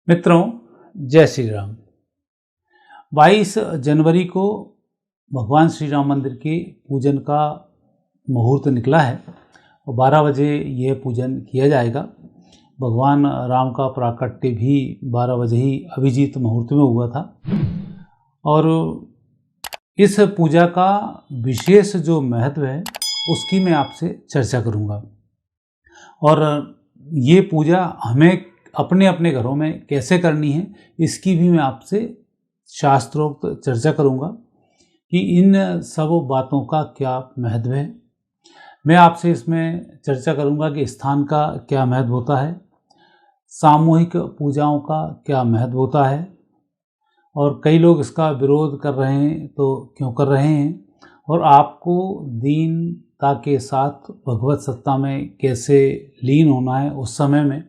मित्रों, जय श्री राम। 22 जनवरी को भगवान श्री राम मंदिर के पूजन का मुहूर्त निकला है और 12 बजे यह पूजन किया जाएगा। भगवान राम का प्राकट्य भी 12 बजे ही अभिजीत मुहूर्त में हुआ था और इस पूजा का विशेष जो महत्व है उसकी मैं आपसे चर्चा करूंगा। और ये पूजा हमें अपने अपने घरों में कैसे करनी है इसकी भी मैं आपसे शास्त्रोक्त चर्चा करूंगा कि इन सब बातों का क्या महत्व है। मैं आपसे इसमें चर्चा करूंगा कि स्थान का क्या महत्व होता है, सामूहिक पूजाओं का क्या महत्व होता है और कई लोग इसका विरोध कर रहे हैं तो क्यों कर रहे हैं, और आपको दीनता के साथ भगवत सत्ता में कैसे लीन होना है उस समय में,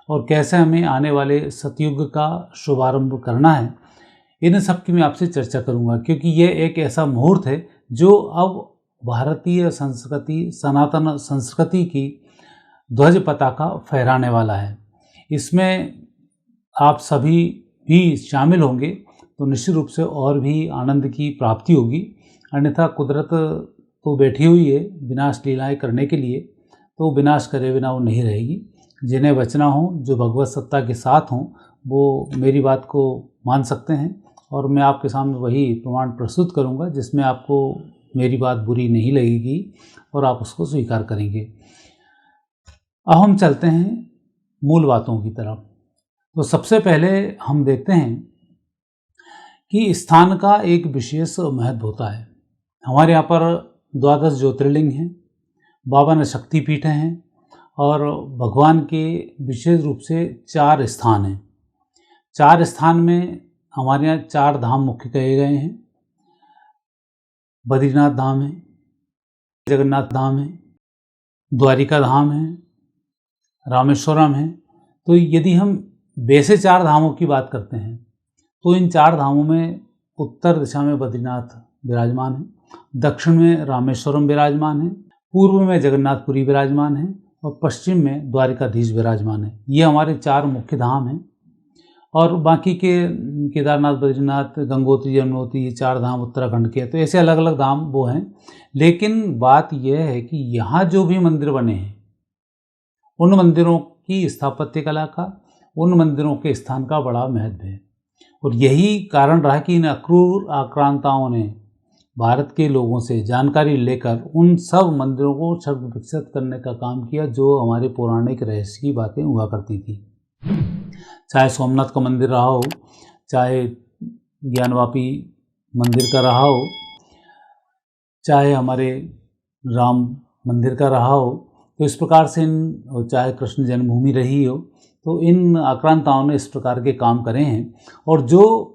और कैसे हमें आने वाले सतयुग का शुभारंभ करना है। इन सब की मैं आपसे चर्चा करूंगा क्योंकि ये एक ऐसा मुहूर्त है जो अब भारतीय संस्कृति, सनातन संस्कृति की ध्वज पताका फहराने वाला है। इसमें आप सभी भी शामिल होंगे तो निश्चित रूप से और भी आनंद की प्राप्ति होगी। अन्यथा कुदरत तो बैठी हुई है विनाश लीलाएं करने के लिए, तो विनाश करे बिना वो नहीं रहेगी। जिन्हें बचना हो, जो भगवत सत्ता के साथ हों, वो मेरी बात को मान सकते हैं और मैं आपके सामने वही प्रमाण प्रस्तुत करूंगा जिसमें आपको मेरी बात बुरी नहीं लगेगी और आप उसको स्वीकार करेंगे। अब हम चलते हैं मूल बातों की तरफ। तो सबसे पहले हम देखते हैं कि स्थान का एक विशेष महत्व होता है। हमारे यहाँ पर 12 ज्योतिर्लिंग हैं, 52 शक्तिपीठ हैं और भगवान के विशेष रूप से 4 स्थान हैं। 4 स्थान में हमारे यहाँ 4 धाम मुख्य कहे गए हैं। बद्रीनाथ धाम है, जगन्नाथ धाम है, द्वारिका धाम है, रामेश्वरम है। तो यदि हम वैसे 4 धामों की बात करते हैं तो इन 4 धामों में उत्तर दिशा में बद्रीनाथ विराजमान है, दक्षिण में रामेश्वरम विराजमान है, पूर्व में जगन्नाथपुरी विराजमान है और पश्चिम में द्वारिकाधीश विराजमान है। ये हमारे 4 मुख्य धाम हैं। और बाकी के केदारनाथ, बद्रीनाथ, गंगोत्री, यमुनोत्री, ये 4 धाम उत्तराखंड के, तो ऐसे अलग अलग धाम वो हैं। लेकिन बात यह है कि यहाँ जो भी मंदिर बने हैं उन मंदिरों की स्थापत्य कला का, उन मंदिरों के स्थान का बड़ा महत्व है। और यही कारण रहा कि इन अक्रूर आक्रांताओं ने भारत के लोगों से जानकारी लेकर उन सब मंदिरों को सर्व विकसित करने का काम किया जो हमारे पौराणिक रहस्य की बातें हुआ करती थी। चाहे सोमनाथ का मंदिर रहा हो, चाहे ज्ञानवापी मंदिर का रहा हो, चाहे हमारे राम मंदिर का रहा हो, तो इस प्रकार से चाहे कृष्ण जन्मभूमि रही हो, तो इन आक्रांताओं ने इस प्रकार के काम करे हैं। और जो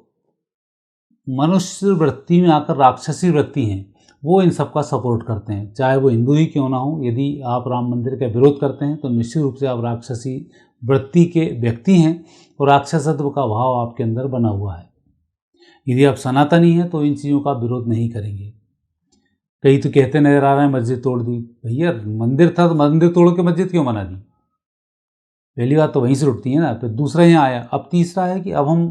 मनुष्य वृत्ति में आकर राक्षसी वृत्ति हैं वो इन सब का सपोर्ट करते हैं, चाहे वो हिंदू ही क्यों ना हो। यदि आप राम मंदिर का विरोध करते हैं तो निश्चित रूप से आप राक्षसी वृत्ति के व्यक्ति हैं और राक्षसत्व का भाव आपके अंदर बना हुआ है। यदि आप सनातनी हैं तो इन चीज़ों का विरोध नहीं करेंगे। कई तो कहते नजर आ रहे हैं मस्जिद तोड़ दी। भैया, मंदिर था तो मंदिर तोड़ के मस्जिद क्यों बना दी? पहली बात तो वहीं से उठती है ना। फिर दूसरा यहाँ आया। अब तीसरा है कि अब हम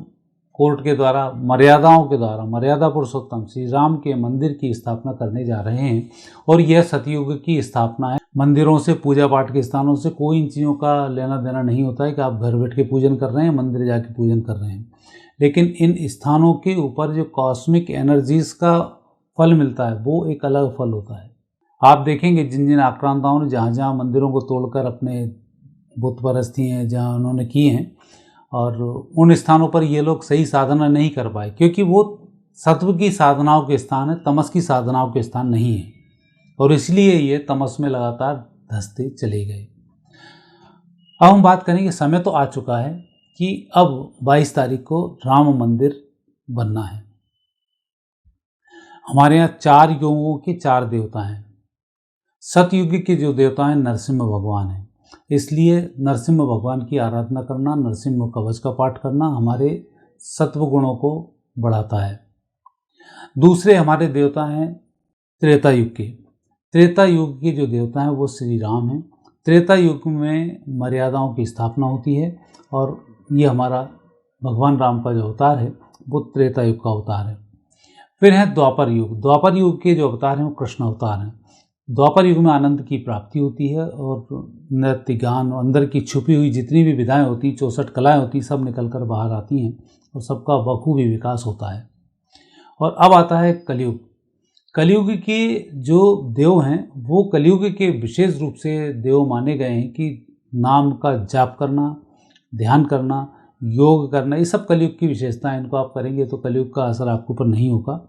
कोर्ट के द्वारा, मर्यादाओं के द्वारा, मर्यादा पुरुषोत्तम श्री राम के मंदिर की स्थापना करने जा रहे हैं और यह सतयुग की स्थापना है। मंदिरों से, पूजा पाठ के स्थानों से कोई इन चीज़ों का लेना देना नहीं होता है कि आप घर बैठ के पूजन कर रहे हैं, मंदिर जाके पूजन कर रहे हैं। लेकिन इन स्थानों के ऊपर जो कॉस्मिक एनर्जीज का फल मिलता है वो एक अलग फल होता है। आप देखेंगे जिन जिन आक्रांताओं ने जहाँ जहाँ मंदिरों को तोड़कर अपने बुत परस्ती हैं जहाँ उन्होंने की हैं, और उन स्थानों पर ये लोग सही साधना नहीं कर पाए क्योंकि वो सत्व की साधनाओं के स्थान है, तमस की साधनाओं के स्थान नहीं है, और इसलिए ये तमस में लगातार धंसते चले गए। अब हम बात करेंगे, समय तो आ चुका है कि अब 22 तारीख को राम मंदिर बनना है। हमारे यहाँ 4 युगों के 4 देवता हैं। सतयुग के जो देवता हैं नरसिम्हा भगवान हैं, इसलिए नरसिम्हा भगवान की आराधना करना, नरसिम्हा कवच का पाठ करना हमारे सत्व गुणों को बढ़ाता है। दूसरे हमारे देवता हैं त्रेता युग के। त्रेता युग के जो देवता हैं वो श्री राम हैं। त्रेता युग में मर्यादाओं की स्थापना होती है और ये हमारा भगवान राम का जो अवतार है वो त्रेता युग का अवतार है। फिर है द्वापर युग। द्वापर युग के जो अवतार हैं वो कृष्ण अवतार हैं। द्वापर युग में आनंद की प्राप्ति होती है और नृत्य, गान, अंदर की छुपी हुई जितनी भी विधाएं होती, 64 कलाएं होती, सब निकल कर बाहर आती हैं और सबका बखूबी विकास होता है। और अब आता है कलयुग। कलयुग के जो देव हैं वो कलयुग के विशेष रूप से देव माने गए हैं कि नाम का जाप करना, ध्यान करना, योग करना, ये सब कलयुग की विशेषताएं। इनको आप करेंगे तो कलयुग का असर आपके ऊपर नहीं होगा।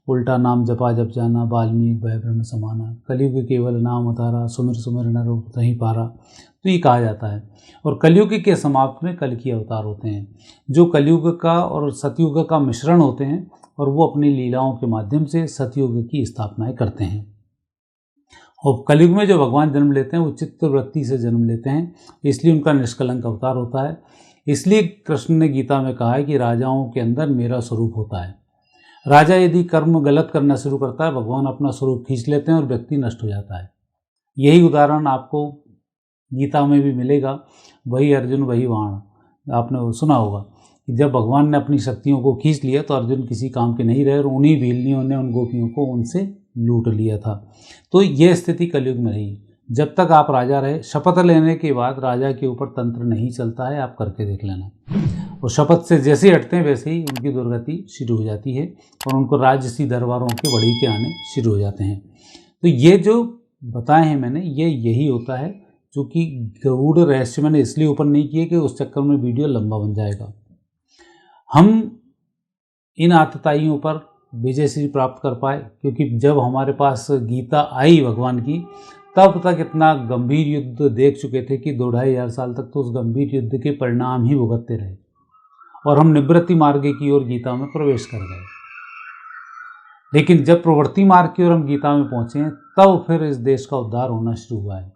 उल्टा नाम जपा जप जाना, वाल्मीकि भय ब्रह्म समाना, कलयुग केवल नाम अतारा, सुमिर सुमिर नर नहीं पारा, तो ये कहा जाता है। और कलयुग के समाप्त में कल की अवतार होते हैं जो कलयुग का और सतयुग का मिश्रण होते हैं और वो अपनी लीलाओं के माध्यम से सतयुग की स्थापनाएं करते हैं। और कलयुग में जो भगवान जन्म लेते हैं वो चित्तवृत्ति से जन्म लेते हैं, इसलिए उनका निष्कलंक अवतार होता है। इसलिए कृष्ण ने गीता में कहा है कि राजाओं के अंदर मेरा स्वरूप होता है। राजा यदि कर्म गलत करना शुरू करता है, भगवान अपना स्वरूप खींच लेते हैं और व्यक्ति नष्ट हो जाता है। यही उदाहरण आपको गीता में भी मिलेगा। वही अर्जुन वही बाण, आपने सुना होगा कि जब भगवान ने अपनी शक्तियों को खींच लिया तो अर्जुन किसी काम के नहीं रहे और उन्हीं भीलनियों ने उन गोपियों को उनसे लूट लिया था। तो ये स्थिति कलयुग में रही। जब तक आप राजा रहे, शपथ लेने के बाद राजा के ऊपर तंत्र नहीं चलता है, आप करके देख लेना। और शपथ से जैसे ही हटते हैं वैसे ही उनकी दुर्गति शुरू हो जाती है और उनको राजसी दरबारों के बड़ी के आने शुरू हो जाते हैं। तो ये जो बताए हैं मैंने, ये यही होता है। जो कि गूढ़ रहस्य मैंने इसलिए ओपन नहीं किए कि उस चक्कर में वीडियो लंबा बन जाएगा। हम इन आतताइयों पर विजय श्री प्राप्त कर पाए क्योंकि जब हमारे पास गीता आई भगवान की, तब तक इतना गंभीर युद्ध देख चुके थे कि 2-2.5 साल तक तो उस गंभीर युद्ध के परिणाम ही भुगतते रहे और हम निवृत्ति मार्ग की ओर गीता में प्रवेश कर गए। लेकिन जब प्रवृत्ति मार्ग की ओर हम गीता में पहुंचे हैं, तब फिर इस देश का उद्धार होना शुरू हुआ है।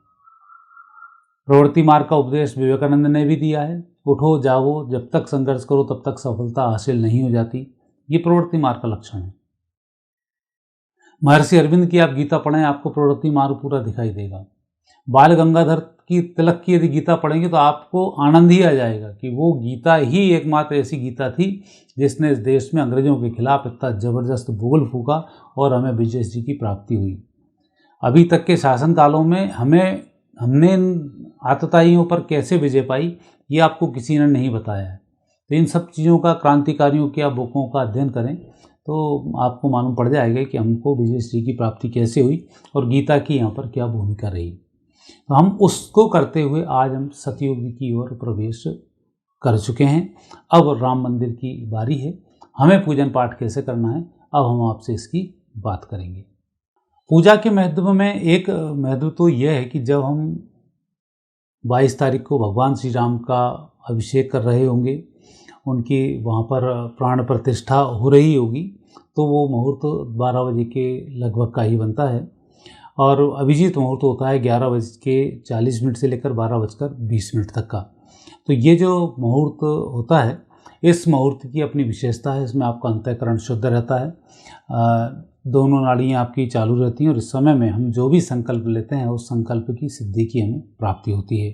प्रवृत्ति मार्ग का उपदेश विवेकानंद ने भी दिया है। उठो जाओ, जब तक संघर्ष करो तब तक सफलता हासिल नहीं हो जाती। ये प्रवृत्ति मार्ग का लक्षण है। महर्षि अरविंद की आप गीता पढ़ें, आपको प्रवृत्ति मार्ग पूरा दिखाई देगा। बाल गंगाधर की तिलक की यदि गीता पढ़ेंगे तो आपको आनंद ही आ जाएगा कि वो गीता ही एकमात्र ऐसी गीता थी जिसने इस देश में अंग्रेजों के खिलाफ इतना जबरदस्त बुगल फूका और हमें विजय जी की प्राप्ति हुई। अभी तक के शासनकालों में हमने इन आतताइयों पर कैसे विजय पाई, ये आपको किसी ने नहीं बताया है। तो इन सब चीज़ों का, क्रांतिकारियों की आप बुकों का अध्ययन करें तो आपको मालूम पड़ जाएगा कि हमको विजय श्री की प्राप्ति कैसे हुई और गीता की यहाँ पर क्या भूमिका रही। तो हम उसको करते हुए आज हम सतयुग की ओर प्रवेश कर चुके हैं। अब राम मंदिर की बारी है। हमें पूजन पाठ कैसे करना है, अब हम आपसे इसकी बात करेंगे। पूजा के महत्व में एक महत्व तो यह है कि जब हम 22 तारीख को भगवान श्री राम का अभिषेक कर रहे होंगे, उनकी वहाँ पर प्राण प्रतिष्ठा हो रही होगी, तो वो मुहूर्त 12 बजे के लगभग का ही बनता है और अभिजीत मुहूर्त होता है 11:40 से लेकर 12:20 तक का। तो ये जो मुहूर्त होता है, इस मुहूर्त की अपनी विशेषता है। इसमें आपका अंतःकरण शुद्ध रहता है, दोनों नाड़ियाँ आपकी चालू रहती हैं और इस समय में हम जो भी संकल्प लेते हैं उस संकल्प की सिद्धि की हमें प्राप्ति होती है।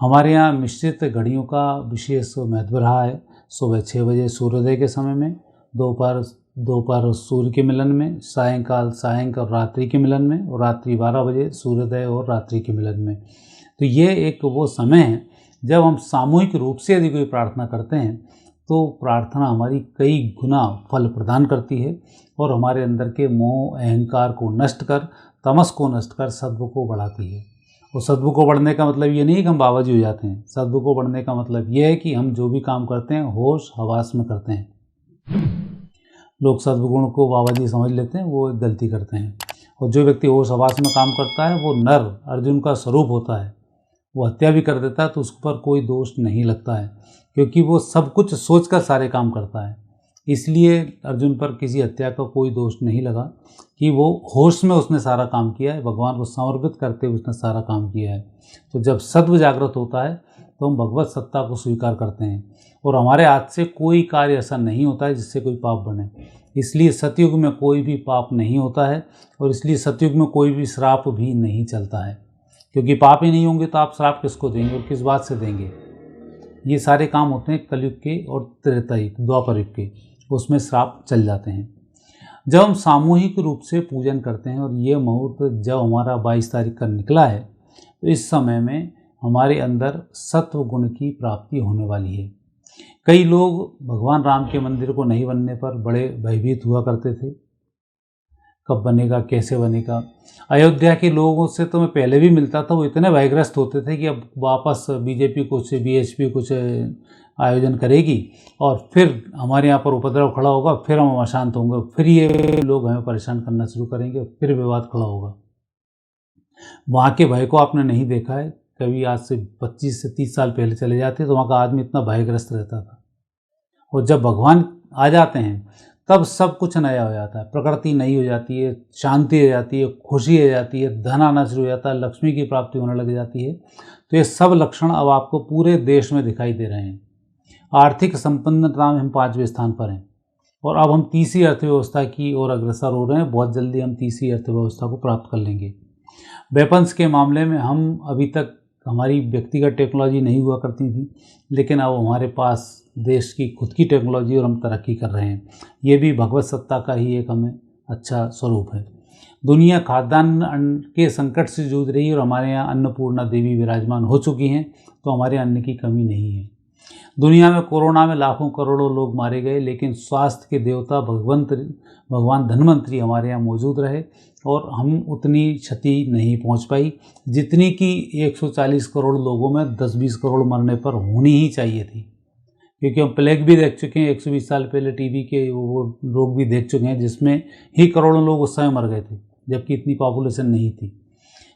हमारे यहाँ मिश्रित घड़ियों का विशेष महत्व रहा है। सुबह 6 बजे सूर्योदय के समय में, दोपहर सूर्य के मिलन में, सायंकाल और रात्रि के मिलन में और रात्रि 12 बजे सूर्योदय और रात्रि के मिलन में। तो ये एक वो समय है जब हम सामूहिक रूप से यदि कोई प्रार्थना करते हैं तो प्रार्थना हमारी कई गुना फल प्रदान करती है और हमारे अंदर के मोह अहंकार को नष्ट कर, तमस को नष्ट कर सद्गुण को बढ़ाती है। और सद्गुण को बढ़ने का मतलब ये नहीं कि हम बाबा जी हो जाते हैं। सद्गुण को बढ़ने का मतलब ये है कि हम जो भी काम करते हैं होश हवास में करते हैं। लोग सद्गुण को बाबा जी समझ लेते हैं, वो एक गलती करते हैं। और जो व्यक्ति होश हवास में काम करता है वो नर अर्जुन का स्वरूप होता है। वो हत्या भी कर देता है तो उस पर कोई दोष नहीं लगता है क्योंकि वो सब कुछ सोचकर सारे काम करता है। इसलिए अर्जुन पर किसी हत्या का कोई दोष नहीं लगा कि वो होश में उसने सारा काम किया है, भगवान को समर्पित करते हुए उसने सारा काम किया है। तो जब सत्व जागृत होता है तो हम भगवत सत्ता को स्वीकार करते हैं और हमारे हाथ से कोई कार्य ऐसा नहीं होता है जिससे कोई पाप बने। इसलिए सतयुग में कोई भी पाप नहीं होता है और इसलिए सतयुग में कोई भी श्राप भी नहीं चलता है, क्योंकि पाप ही नहीं होंगे तो आप श्राप किसको देंगे और किस बात से देंगे। ये सारे काम होते हैं कलयुग के और त्रेता युग द्वापर युग के, उसमें श्राप चल जाते हैं। जब हम सामूहिक रूप से पूजन करते हैं और ये मुहूर्त जब हमारा 22 तारीख का निकला है, तो इस समय में हमारे अंदर सत्व गुण की प्राप्ति होने वाली है। कई लोग भगवान राम के मंदिर को नहीं बनने पर बड़े भयभीत हुआ करते थे, कब बनेगा, कैसे बनेगा। अयोध्या के लोगों से तो मैं पहले भी मिलता था, वो इतने भयग्रस्त होते थे कि अब वापस बीजेपी कुछ बीएचपी कुछ आयोजन करेगी और फिर हमारे यहाँ पर उपद्रव खड़ा होगा, फिर हम अशांत होंगे, फिर ये लोग हमें परेशान करना शुरू करेंगे, फिर विवाद खड़ा होगा। वहाँ के भय को आपने नहीं देखा है कभी। आज से 25 से 30 साल पहले चले जाते तो वहाँ का आदमी इतना भयग्रस्त रहता था, और जब भगवान आ जाते हैं तब सब कुछ नया हो जाता है, प्रकृति नई हो जाती है, शांति हो जाती है, खुशी हो जाती है, धन आना शुरू हो जाता है, लक्ष्मी की प्राप्ति होने लग जाती है। तो ये सब लक्षण अब आपको पूरे देश में दिखाई दे रहे हैं। आर्थिक संपन्नता में हम 5वें स्थान पर हैं और अब हम तीसरी अर्थव्यवस्था की ओर अग्रसर हो रहे हैं। बहुत जल्दी हम तीसरी अर्थव्यवस्था को प्राप्त कर लेंगे। वेपन्स के मामले में हम अभी तक हमारी व्यक्तिगत टेक्नोलॉजी नहीं हुआ करती थी, लेकिन अब हमारे पास देश की खुद की टेक्नोलॉजी और हम तरक्की कर रहे हैं। ये भी भगवत सत्ता का ही एक हमें अच्छा स्वरूप है। दुनिया खाद्यान्न के संकट से जूझ रही है और हमारे यहाँ अन्नपूर्णा देवी विराजमान हो चुकी हैं, तो हमारे अन्न की कमी नहीं है। दुनिया में कोरोना में लाखों करोड़ों लोग मारे गए, लेकिन स्वास्थ्य के देवता भगवान धन्वंतरी हमारे यहाँ मौजूद रहे और हम उतनी क्षति नहीं पहुँच पाई जितनी कि 140 करोड़ लोगों में 10-20 करोड़ मरने पर होनी ही चाहिए थी। क्योंकि हम प्लेग भी देख चुके हैं 120 साल पहले, टीबी के वो रोग भी देख चुके हैं जिसमें ही करोड़ों लोग उस समय मर गए थे, जबकि इतनी पॉपुलेशन नहीं थी।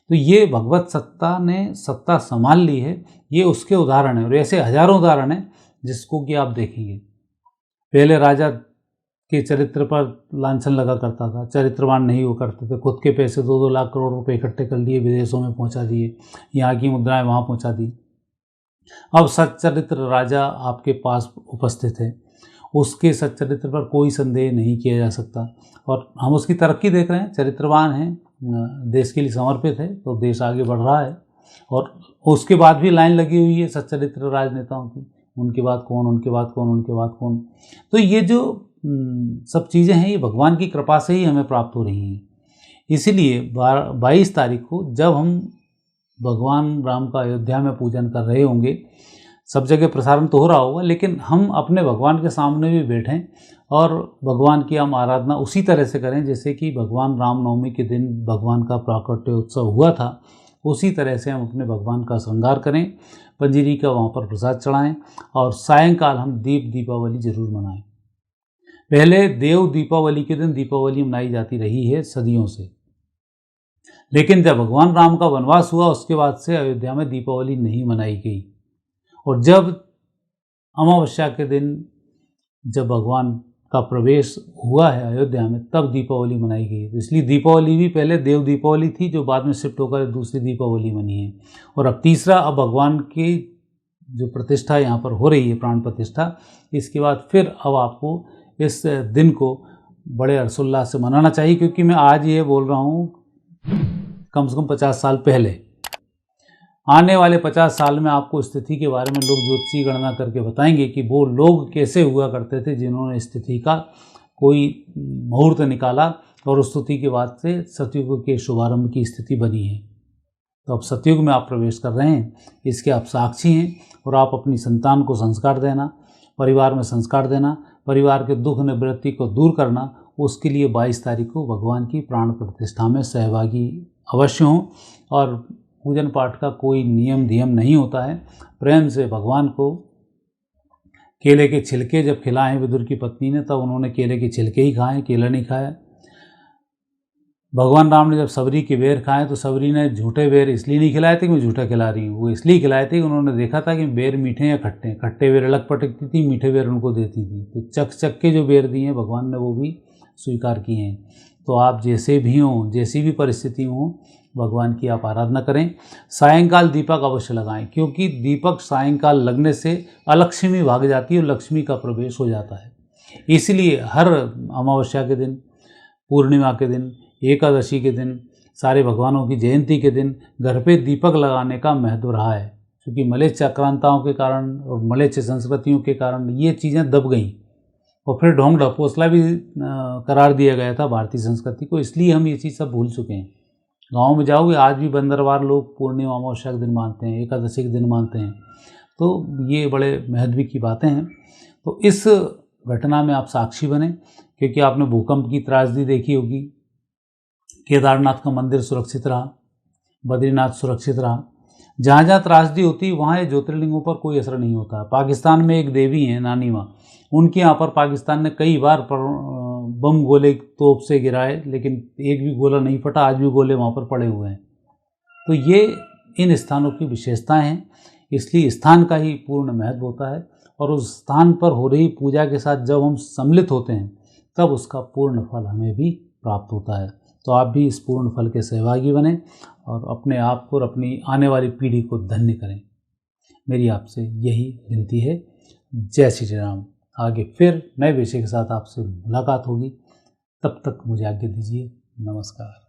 तो ये भगवत सत्ता ने सत्ता संभाल ली है, ये उसके उदाहरण हैं और ऐसे हजारों उदाहरण हैं जिसको कि आप देखेंगे। पहले राजा के चरित्र पर लांछन लगा करता था, चरित्रवान नहीं हुआ करते थे, खुद के पैसे 2-2 लाख करोड़ रुपए इकट्ठे कर लिए, विदेशों में पहुंचा दिए, यहाँ की मुद्राएं वहाँ पहुंचा दी। अब सच्चरित्र राजा आपके पास उपस्थित है, उसके सच्चरित्र पर कोई संदेह नहीं किया जा सकता और हम उसकी तरक्की देख रहे हैं। चरित्रवान हैं, देश के लिए समर्पित है, तो देश आगे बढ़ रहा है। और उसके बाद भी लाइन लगी हुई है सच्चरित्र राजनेताओं की, उनके बाद कौन, उनके बाद कौन, उनके बाद कौन। तो ये जो सब चीज़ें हैं ये भगवान की कृपा से ही हमें प्राप्त हो रही हैं। इसीलिए 22 तारीख को जब हम भगवान राम का अयोध्या में पूजन कर रहे होंगे, सब जगह प्रसारण तो हो रहा होगा, लेकिन हम अपने भगवान के सामने भी बैठें और भगवान की हम आराधना उसी तरह से करें जैसे कि भगवान रामनवमी के दिन भगवान का प्राकट्य उत्सव हुआ था। उसी तरह से हम अपने भगवान का श्रृंगार करें, पंजीरी का वहाँ पर प्रसाद चढ़ाएं और सायंकाल हम दीपावली जरूर मनाएं। पहले देव दीपावली के दिन दीपावली मनाई जाती रही है सदियों से, लेकिन जब भगवान राम का वनवास हुआ उसके बाद से अयोध्या में दीपावली नहीं मनाई गई। और जब अमावस्या के दिन जब भगवान का प्रवेश हुआ है अयोध्या में, तब दीपावली मनाई गई है। तो इसलिए दीपावली भी पहले देव दीपावली थी, जो बाद में शिफ्ट होकर दूसरी दीपावली बनी है। और अब तीसरा, अब भगवान की जो प्रतिष्ठा यहाँ पर हो रही है, प्राण प्रतिष्ठा, इसके बाद फिर अब आपको इस दिन को बड़े हर्षोल्लास से मनाना चाहिए। क्योंकि मैं आज ये बोल रहा हूँ कम से कम 50 साल पहले, आने वाले 50 साल में आपको स्थिति के बारे में लोग ज्योतिषी गणना करके बताएंगे कि वो लोग कैसे हुआ करते थे जिन्होंने स्थिति का कोई मुहूर्त निकाला और उस स्थिति के बाद से सतयुग के शुभारंभ की स्थिति बनी है। तो अब सतयुग में आप प्रवेश कर रहे हैं, इसके आप साक्षी हैं। और आप अपनी संतान को संस्कार देना, परिवार में संस्कार देना, परिवार के दुख निवृत्ति को दूर करना, उसके लिए 22 तारीख को भगवान की प्राण प्रतिष्ठा में सहभागी अवश्य हों। और पूजन पाठ का कोई नियम धियम नहीं होता है। प्रेम से भगवान को केले के छिलके जब खिलाएं विदुर की पत्नी ने, तब उन्होंने केले के छिलके ही खाए, केला नहीं खाया। भगवान राम ने जब सबरी के बेर खाए तो सबरी ने झूठे बेर इसलिए नहीं खिलाए थे कि मैं झूठा खिला रही हूँ, वो इसलिए खिलाए थे कि उन्होंने देखा था कि बेर मीठे या खट्टे, खट्टे बेर अलग पटकती थी, मीठे बेर उनको देती थी। तो चक चक के जो बेर दिए भगवान ने वो भी स्वीकार किए हैं। तो आप जैसे भी हों, जैसी भी परिस्थिति हो, भगवान की आप आराधना करें। सायंकाल दीपक अवश्य लगाएं, क्योंकि दीपक सायंकाल लगने से अलक्ष्मी भाग जाती है और लक्ष्मी का प्रवेश हो जाता है। इसलिए हर अमावस्या के दिन, पूर्णिमा के दिन, एकादशी के दिन, सारे भगवानों की जयंती के दिन घर पे दीपक लगाने का महत्व रहा है। क्योंकि मलेच्छ आक्रांताओं के कारण और मलेच्छ संस्कृतियों के कारण ये चीज़ें दब गईं और फिर ढोंग ढकोसला भी करार दिया गया था भारतीय संस्कृति को, इसलिए हम ये चीज़ सब भूल चुके हैं। गाँव में जाओगे आज भी बंदरवार लोग पूर्णिमा अमावस्या के दिन मानते हैं, एकादशी के दिन मानते हैं, तो ये बड़े महत्व की बातें हैं। तो इस घटना में आप साक्षी बने, क्योंकि आपने भूकंप की त्रासदी देखी होगी, केदारनाथ का मंदिर सुरक्षित रहा, बद्रीनाथ सुरक्षित रहा। जहाँ जहाँ त्रासदी होती है वहाँ ये ज्योतिर्लिंगों पर कोई असर नहीं होता। पाकिस्तान में एक देवी हैं नानी माँ, उनके यहाँ पर पाकिस्तान ने कई बार बम गोले तोप से गिराए, लेकिन एक भी गोला नहीं फटा, आज भी गोले वहाँ पर पड़े हुए हैं। तो ये इन स्थानों की विशेषताएं हैं, इसलिए स्थान का ही पूर्ण महत्व होता है और उस स्थान पर हो रही पूजा के साथ जब हम सम्मिलित होते हैं तब उसका पूर्ण फल हमें भी प्राप्त होता है। तो आप भी इस पूर्ण फल के सहभागी बने और अपने आप को और अपनी आने वाली पीढ़ी को धन्य करें। मेरी आपसे यही विनती है। जय श्री राम। आगे फिर नए विषय के साथ आपसे मुलाकात होगी, तब तक मुझे आज्ञा दीजिए। नमस्कार।